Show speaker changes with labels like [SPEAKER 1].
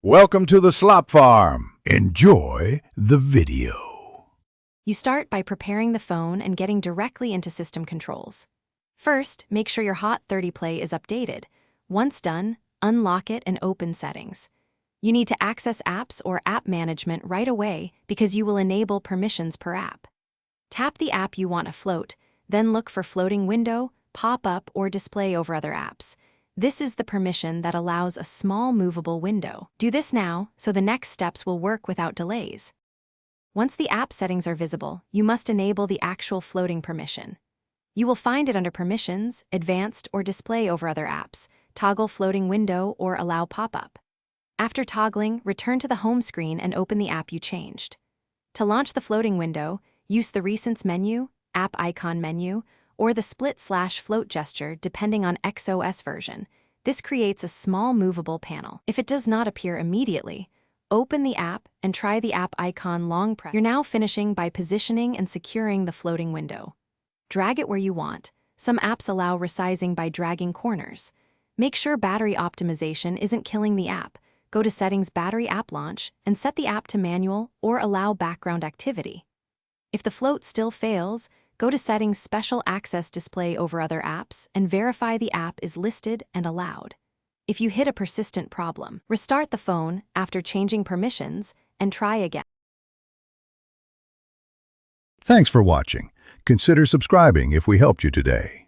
[SPEAKER 1] Welcome to the Slop Farm. Enjoy the video.
[SPEAKER 2] You start by preparing the phone and getting directly into system controls. First, make sure your Hot 30 Play is updated. Once done, unlock it and open Settings. You need to access apps or app management right away because you will enable permissions per app. Tap the app you want to float, then look for floating window, pop-up, or display over other apps. This is the permission that allows a small movable window. Do this now so the next steps will work without delays. Once the app settings are visible, you must enable the actual floating permission. You will find it under Permissions, Advanced, or Display over other apps, toggle floating window, or allow pop-up. After toggling, return to the home screen and open the app you changed. To launch the floating window, use the Recents menu, App Icon menu, or the split/float gesture depending on XOS version. This creates a small movable panel. If it does not appear immediately, open the app and try the app icon long press. You're now finishing by positioning and securing the floating window. Drag it where you want. Some apps allow resizing by dragging corners. Make sure battery optimization isn't killing the app. Go to Settings, Battery App Launch, and set the app to manual or allow background activity. If the float still fails, go to Settings, Special Access Display over other apps, and verify the app is listed and allowed. If you hit a persistent problem, restart the phone after changing permissions and try again.
[SPEAKER 1] Thanks for watching. Consider subscribing if we helped you today.